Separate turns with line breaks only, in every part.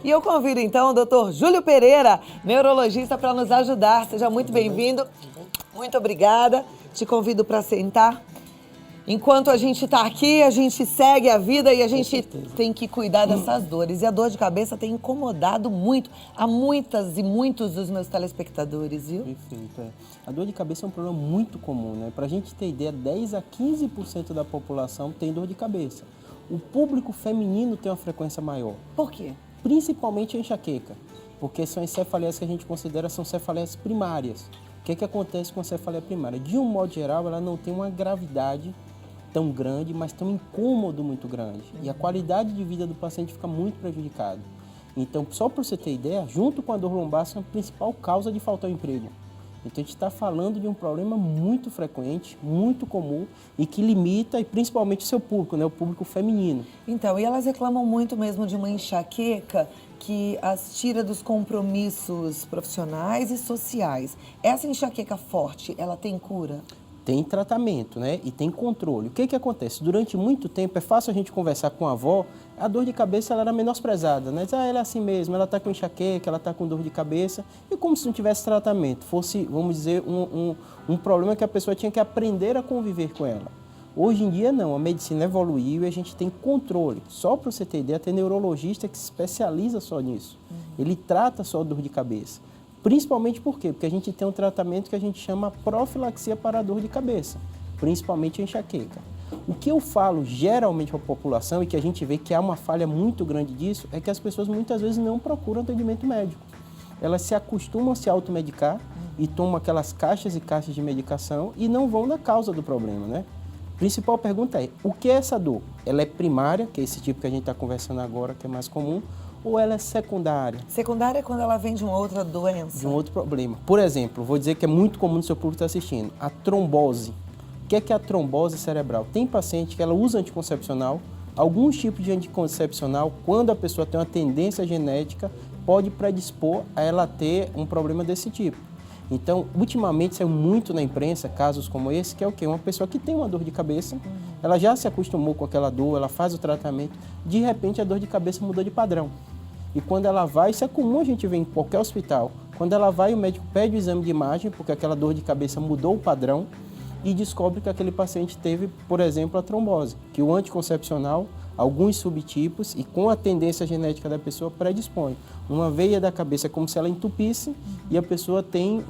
E eu convido então o Dr. Júlio Pereira, neurologista, para nos ajudar. Seja muito bem-vindo. Muito obrigada. Te convido para sentar. Enquanto a gente está aqui, a gente segue a vida e a gente tem que cuidar dessas dores. E a dor de cabeça tem incomodado muito a muitas e muitos dos meus telespectadores, viu?
Perfeito. A dor de cabeça é um problema muito comum, né? Para a gente ter ideia, 10 a 15% da população tem dor de cabeça. O público feminino tem uma frequência maior.
Por quê?
Principalmente a enxaqueca, porque são as cefaleias que a gente considera são cefaleias primárias. O que acontece com a cefaleia primária? De um modo geral, ela não tem uma gravidade tão grande, mas tem um incômodo muito grande. E a qualidade de vida do paciente fica muito prejudicada. Então, só para você ter ideia, junto com a dor lombar, é a principal causa de faltar emprego. Então, a gente está falando de um problema muito frequente, muito comum e que limita, e principalmente o seu público, né? O público feminino.
Então, e elas reclamam muito mesmo de uma enxaqueca que as tira dos compromissos profissionais e sociais. Essa enxaqueca forte, ela tem cura?
Tem tratamento, né? E tem controle. O que acontece? Durante muito tempo, é fácil a gente conversar com a avó, a dor de cabeça ela era menosprezada, né? Ela é assim mesmo, ela está com enxaqueca, ela está com dor de cabeça, e como se não tivesse tratamento, fosse, vamos dizer, um problema que a pessoa tinha que aprender a conviver com ela. Hoje em dia não, a medicina evoluiu e a gente tem controle. Só para você ter ideia, tem neurologista que se especializa só nisso. Ele trata só dor de cabeça. Principalmente por quê? Porque a gente tem um tratamento que a gente chama profilaxia para a dor de cabeça, principalmente a enxaqueca. O que eu falo geralmente para a população e que a gente vê que há uma falha muito grande disso é que as pessoas muitas vezes não procuram atendimento médico. Elas se acostumam a se automedicar e tomam aquelas caixas e caixas de medicação e não vão na causa do problema, né? A principal pergunta é, o que é essa dor? Ela é primária, que é esse tipo que a gente está conversando agora, que é mais comum, ou ela é secundária?
Secundária é quando ela vem de uma outra doença.
De um outro problema. Por exemplo, vou dizer que é muito comum no seu público estar assistindo, a trombose. O que é a trombose cerebral? Tem paciente que ela usa anticoncepcional, alguns tipos de anticoncepcional, quando a pessoa tem uma tendência genética, pode predispor a ela ter um problema desse tipo. Então, ultimamente saiu muito na imprensa casos como esse, que é o quê? Uma pessoa que tem uma dor de cabeça, ela já se acostumou com aquela dor, ela faz o tratamento, de repente a dor de cabeça mudou de padrão. E quando ela vai, isso é comum a gente ver em qualquer hospital, quando ela vai, o médico pede o exame de imagem, porque aquela dor de cabeça mudou o padrão, e descobre que aquele paciente teve, por exemplo, a trombose, que o anticoncepcional, alguns subtipos, e com a tendência genética da pessoa, predispõe. Uma veia da cabeça é como se ela entupisse e a pessoa tem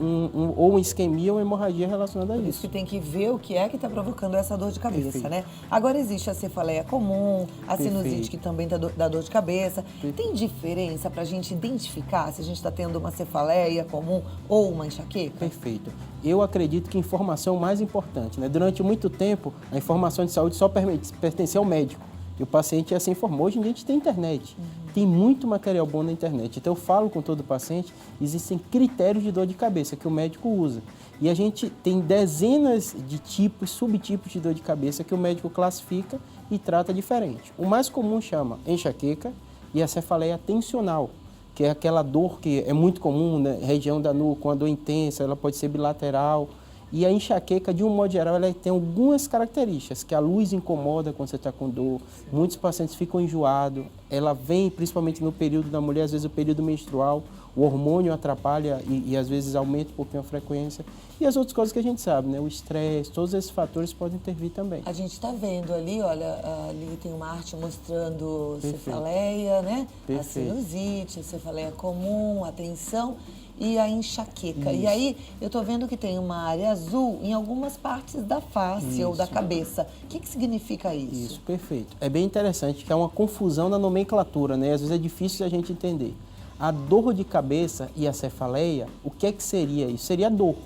ou uma isquemia ou uma hemorragia relacionada a
Por
isso.
isso que tem que ver o que é que está provocando essa dor de cabeça,
Perfeito.
né? Agora existe a cefaleia comum, a sinusite
Perfeito.
que também dá dor de cabeça. Tem diferença para a gente identificar se a gente está tendo uma cefaleia comum ou uma enxaqueca?
Perfeito. Eu acredito que informação é o mais importante, né? Durante muito tempo, a informação de saúde só pertencia ao médico. E o paciente assim informou. Hoje em dia a gente tem internet. Tem muito material bom na internet. Então eu falo com todo paciente, existem critérios de dor de cabeça que o médico usa. E a gente tem dezenas de tipos, subtipos de dor de cabeça que o médico classifica e trata diferente. O mais comum chama enxaqueca e a cefaleia tensional, que é aquela dor que é muito comum na região da nuca, uma dor intensa, ela pode ser bilateral. E a enxaqueca, de um modo geral, ela tem algumas características, que a luz incomoda quando você está com dor, muitos pacientes ficam enjoados, ela vem principalmente no período da mulher, às vezes o período menstrual, o hormônio atrapalha e às vezes aumenta um pouquinho a frequência. E as outras coisas que a gente sabe, né? O estresse, todos esses fatores podem intervir também.
A gente está vendo ali, olha, ali tem uma arte mostrando
Perfeito.
cefaleia, né?
Perfeito.
A sinusite, a cefaleia comum, a tensão e a enxaqueca.
Isso.
E aí eu tô vendo que tem uma área azul em algumas partes da face ou da
Isso.
cabeça. O que significa isso?
Isso, perfeito. É bem interessante que há uma confusão na nomenclatura, né? Às vezes é difícil de a gente entender. A dor de cabeça e a cefaleia, o que é que seria isso? Seria dor.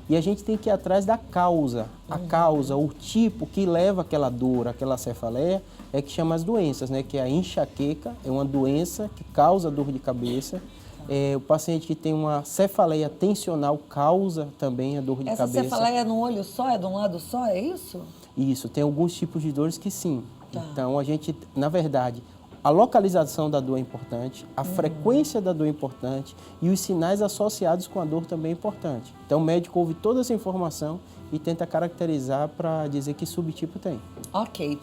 E a gente tem que ir atrás da causa. A causa, o tipo que leva aquela dor, aquela cefaleia, é que chama as doenças, né? Que é a enxaqueca, é uma doença que causa dor de cabeça. O paciente que tem uma cefaleia tensional causa também a dor de cabeça.
Essa cefaleia é no olho só, é de um lado só, é isso?
Isso, tem alguns tipos de dores que sim.
Tá.
Então, a gente, na verdade, a localização da dor é importante, a frequência da dor é importante e os sinais associados com a dor também é importante. Então o médico ouve toda essa informação e tenta caracterizar para dizer que subtipo tem.
Ok.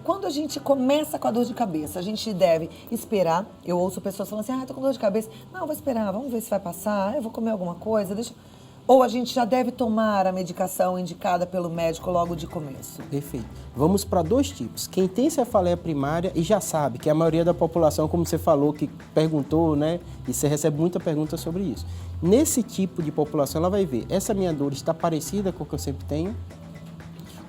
Quando a gente começa com a dor de cabeça, a gente deve esperar. Eu ouço pessoas falando assim, tô com dor de cabeça. Não, vou esperar, vamos ver se vai passar, eu vou comer alguma coisa, deixa... Ou a gente já deve tomar a medicação indicada pelo médico logo de começo?
Perfeito. Vamos para 2 tipos. Quem tem cefaleia primária e já sabe que a maioria da população, como você falou, que perguntou, né? E você recebe muita pergunta sobre isso. Nesse tipo de população, ela vai ver, essa minha dor está parecida com o que eu sempre tenho?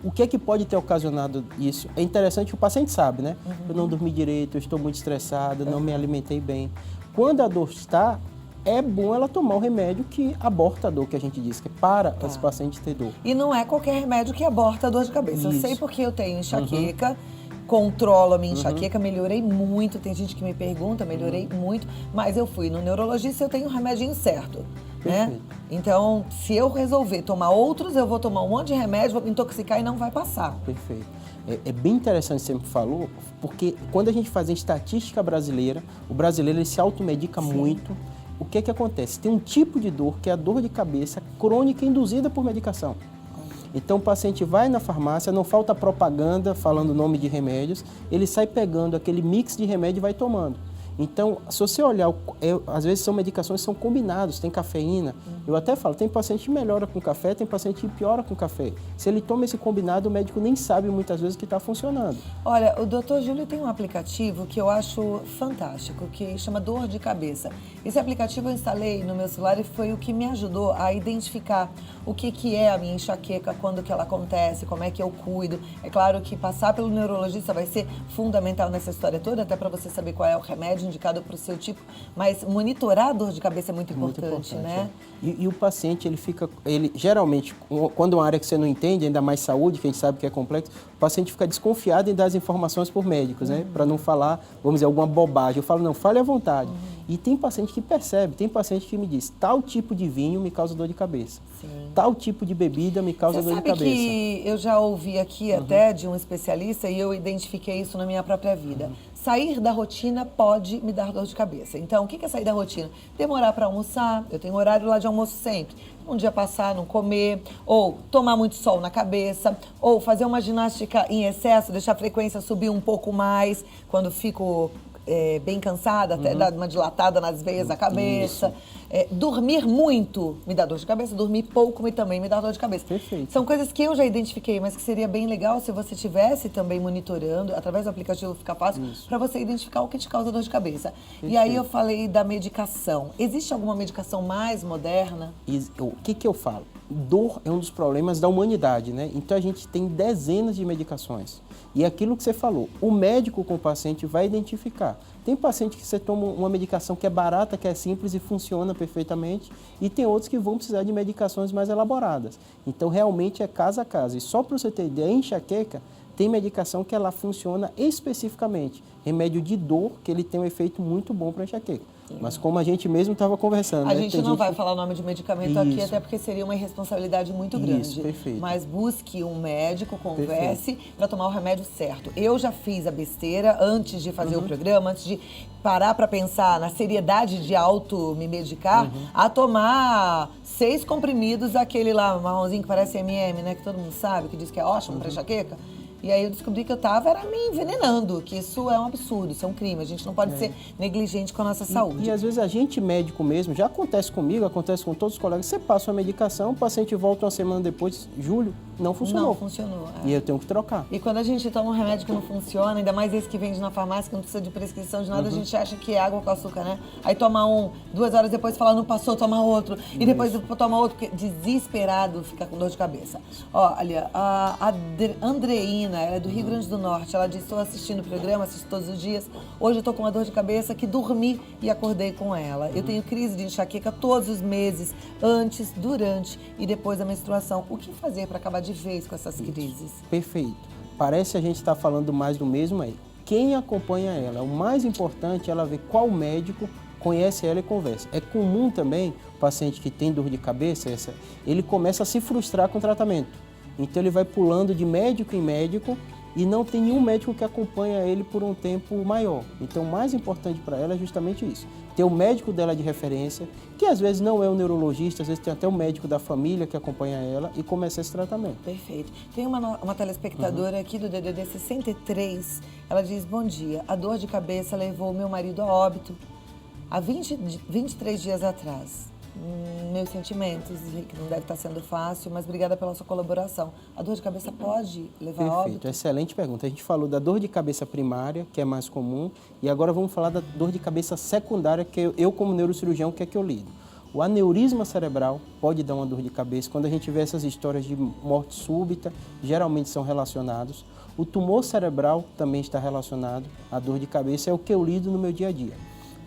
O que é que pode ter ocasionado isso? É interessante, o paciente sabe, né? Eu não dormi direito, eu estou muito estressada, não me alimentei bem. Quando a dor está... é bom ela tomar um remédio que aborta a dor, que a gente diz, que para esse paciente ter dor.
E não é qualquer remédio que aborta a dor de cabeça.
Isso.
Eu sei porque eu tenho enxaqueca, controlo a minha enxaqueca, melhorei muito. Tem gente que me pergunta, melhorei muito. Mas eu fui no neurologista e eu tenho o remedinho certo. Né? Então, se eu resolver tomar outros, eu vou tomar um monte de remédio, vou me intoxicar e não vai passar.
Perfeito. É bem interessante, você me falou, porque quando a gente faz a estatística brasileira, o brasileiro ele se automedica muito. O que é que acontece? Tem um tipo de dor que é a dor de cabeça crônica induzida por medicação. Então o paciente vai na farmácia, não falta propaganda falando o nome de remédios, ele sai pegando aquele mix de remédio e vai tomando. Então, se você olhar, às vezes são medicações que são combinadas, tem cafeína. Eu até falo, tem paciente que melhora com café, tem paciente que piora com café. Se ele toma esse combinado, o médico nem sabe muitas vezes que está funcionando.
Olha, o Dr. Júlio tem um aplicativo que eu acho fantástico, que chama Dor de Cabeça. Esse aplicativo eu instalei no meu celular e foi o que me ajudou a identificar o que é a minha enxaqueca, quando que ela acontece, como é que eu cuido. É claro que passar pelo neurologista vai ser fundamental nessa história toda, até para você saber qual é o remédio indicado para o seu tipo, mas monitorar a dor de cabeça é muito importante, né?
E o paciente, ele geralmente, quando é uma área que você não entende, ainda mais saúde, que a gente sabe que é complexo, o paciente fica desconfiado em dar as informações por médicos, né? Para não falar, vamos dizer, alguma bobagem. Eu falo, não, fale à vontade. E tem paciente que percebe, tem paciente que me diz, tal tipo de vinho me causa dor de cabeça. Sim. Tal tipo de bebida me causa dor de cabeça.
Você sabe que eu já ouvi aqui até de um especialista e eu identifiquei isso na minha própria vida. Sair da rotina pode me dar dor de cabeça. Então, o que é sair da rotina? Demorar para almoçar, eu tenho horário lá de almoço sempre. Um dia passar, não comer, ou tomar muito sol na cabeça, ou fazer uma ginástica em excesso, deixar a frequência subir um pouco mais, quando fico bem cansada, até dar uma dilatada nas veias da cabeça. Dormir muito me dá dor de cabeça, dormir pouco também me dá dor de cabeça.
Perfeito.
São coisas que eu já identifiquei, mas que seria bem legal se você estivesse também monitorando, através do aplicativo Fica Fácil, para você identificar o que te causa dor de cabeça. Perfeito. E aí eu falei da medicação. Existe alguma medicação mais moderna?
O que eu falo? Dor é um dos problemas da humanidade, né? Então a gente tem dezenas de medicações. E é aquilo que você falou, o médico com o paciente vai identificar. Tem paciente que você toma uma medicação que é barata, que é simples e funciona perfeitamente, e tem outros que vão precisar de medicações mais elaboradas. Então realmente é caso a caso. E só para você ter ideia, a enxaqueca tem medicação que ela funciona especificamente. Remédio de dor, que ele tem um efeito muito bom para enxaqueca. Mas como a gente mesmo estava conversando...
A gente não vai falar o nome de medicamento aqui, até porque seria uma irresponsabilidade muito grande.
Isso, perfeito.
Mas busque um médico, converse para tomar o remédio certo. Eu já fiz a besteira antes de fazer o programa, antes de parar para pensar na seriedade de me medicar, a tomar 6 comprimidos, aquele lá marronzinho que parece M&M, né? Que todo mundo sabe, que diz que é ótimo para enxaqueca. E aí eu descobri que eu estava me envenenando, que isso é um absurdo, isso é um crime. A gente não pode ser negligente com a nossa saúde.
E às vezes a gente médico mesmo, já acontece comigo, acontece com todos os colegas, você passa uma medicação, o paciente volta uma semana depois, Júlio, não funcionou.
Não funcionou.
E eu tenho que trocar.
E quando a gente toma um remédio que não funciona, ainda mais esse que vende na farmácia, que não precisa de prescrição de nada, a gente acha que é água com açúcar, né? Aí toma 2 horas depois fala, não passou, toma outro. E depois toma outro, porque desesperado fica com dor de cabeça. Olha, a Andreína, ela é do Rio Grande do Norte, ela disse, estou assistindo o programa, assisto todos os dias, hoje eu estou com uma dor de cabeça que dormi e acordei com ela. Eu tenho crise de enxaqueca todos os meses, antes, durante e depois da menstruação. O que fazer para acabar de vez com essas crises?
Perfeito. Parece que a gente está falando mais do mesmo aí. Quem acompanha ela, o mais importante é ela ver qual médico conhece ela e conversa. É comum também o paciente que tem dor de cabeça, ele começa a se frustrar com o tratamento. Então ele vai pulando de médico em médico e não tem nenhum médico que acompanha ele por um tempo maior. Então, o mais importante para ela é justamente isso. Ter o médico dela de referência, que às vezes não é um neurologista, às vezes tem até um médico da família que acompanha ela e começar esse tratamento.
Perfeito. Tem uma telespectadora aqui do DDD 63, ela diz, bom dia, a dor de cabeça levou meu marido a óbito há 23 dias atrás. Meus sentimentos, que não deve estar sendo fácil, mas obrigada pela sua colaboração. A dor de cabeça pode levar a óbito?
Perfeito, excelente pergunta. A gente falou da dor de cabeça primária, que é mais comum, e agora vamos falar da dor de cabeça secundária, que eu como neurocirurgião, que é que eu lido. O aneurisma cerebral pode dar uma dor de cabeça. Quando a gente vê essas histórias de morte súbita, geralmente são relacionados. O tumor cerebral também está relacionado à dor de cabeça, é o que eu lido no meu dia a dia.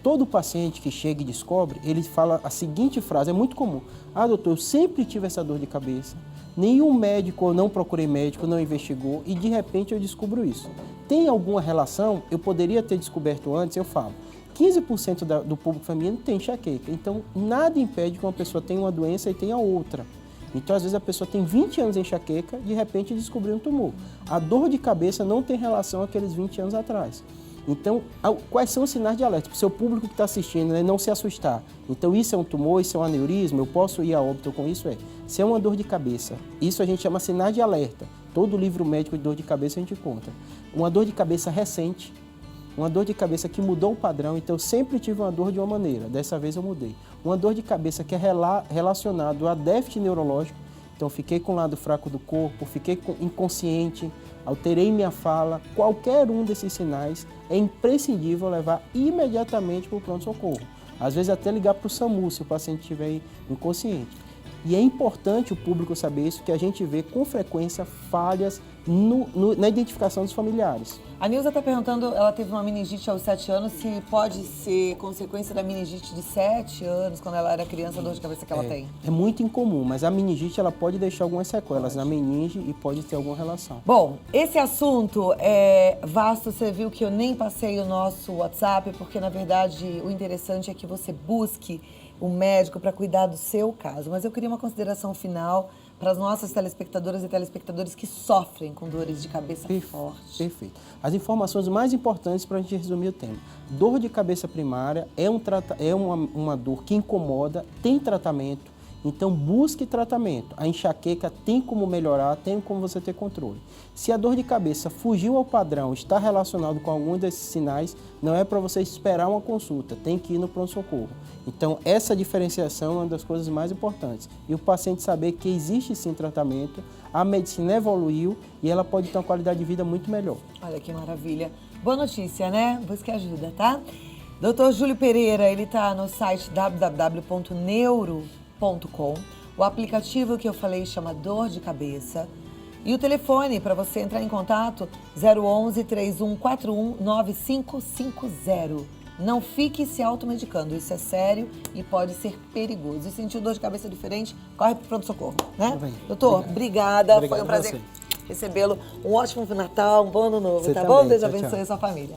Todo paciente que chega e descobre, ele fala a seguinte frase, é muito comum. Ah, doutor, eu sempre tive essa dor de cabeça. Nenhum médico, eu não procurei médico, não investigou e de repente eu descubro isso. Tem alguma relação? Eu poderia ter descoberto antes, eu falo. 15% do público feminino tem enxaqueca, então nada impede que uma pessoa tenha uma doença e tenha outra. Então, às vezes, a pessoa tem 20 anos de enxaqueca, de repente descobriu um tumor. A dor de cabeça não tem relação àqueles 20 anos atrás. Então, quais são os sinais de alerta? Para o seu público que está assistindo, né, não se assustar. Então, isso é um tumor, isso é um aneurisma, eu posso ir a óbito com isso? Se é uma dor de cabeça, isso a gente chama sinais de alerta. Todo livro médico de dor de cabeça a gente conta. Uma dor de cabeça recente, uma dor de cabeça que mudou o padrão, então eu sempre tive uma dor de uma maneira, dessa vez eu mudei. Uma dor de cabeça que é relacionado a déficit neurológico, então fiquei com o lado fraco do corpo, fiquei inconsciente, alterei minha fala, qualquer um desses sinais é imprescindível levar imediatamente para o pronto-socorro. Às vezes até ligar para o SAMU se o paciente estiver inconsciente. E é importante o público saber isso, que a gente vê com frequência falhas na identificação dos familiares.
A Nilza está perguntando, ela teve uma meningite aos 7 anos, se pode ser consequência da meningite de 7 anos, quando ela era criança, a dor de cabeça que ela tem.
É muito incomum, mas a meningite ela pode deixar algumas sequelas na meninge e pode ter alguma relação.
Bom, esse assunto é vasto, você viu que eu nem passei o nosso WhatsApp, porque na verdade o interessante é que você busque o médico para cuidar do seu caso. Mas eu queria uma consideração final para as nossas telespectadoras e telespectadores que sofrem com dores de cabeça fortes.
Perfeito. As informações mais importantes para a gente resumir o tema. Dor de cabeça primária é uma dor que incomoda, tem tratamento, então busque tratamento. A enxaqueca tem como melhorar, tem como você ter controle. Se a dor de cabeça fugiu ao padrão, está relacionado com algum desses sinais, não é para você esperar uma consulta, tem que ir no pronto-socorro. Então, essa diferenciação é uma das coisas mais importantes. E o paciente saber que existe sim tratamento, a medicina evoluiu e ela pode ter uma qualidade de vida muito melhor.
Olha que maravilha. Boa notícia, né? Busque ajuda, tá? Dr. Júlio Pereira, ele tá no site www.neuro.com. O aplicativo que eu falei chama Dor de Cabeça. E o telefone para você entrar em contato, 011 3141 9550. Não fique se automedicando, isso é sério e pode ser perigoso. E sentiu dor de cabeça diferente, corre para o pronto-socorro, né? Doutor, obrigada. Foi um prazer recebê-lo. Um ótimo Natal, um bom ano novo, tá bom? Deus abençoe a sua família.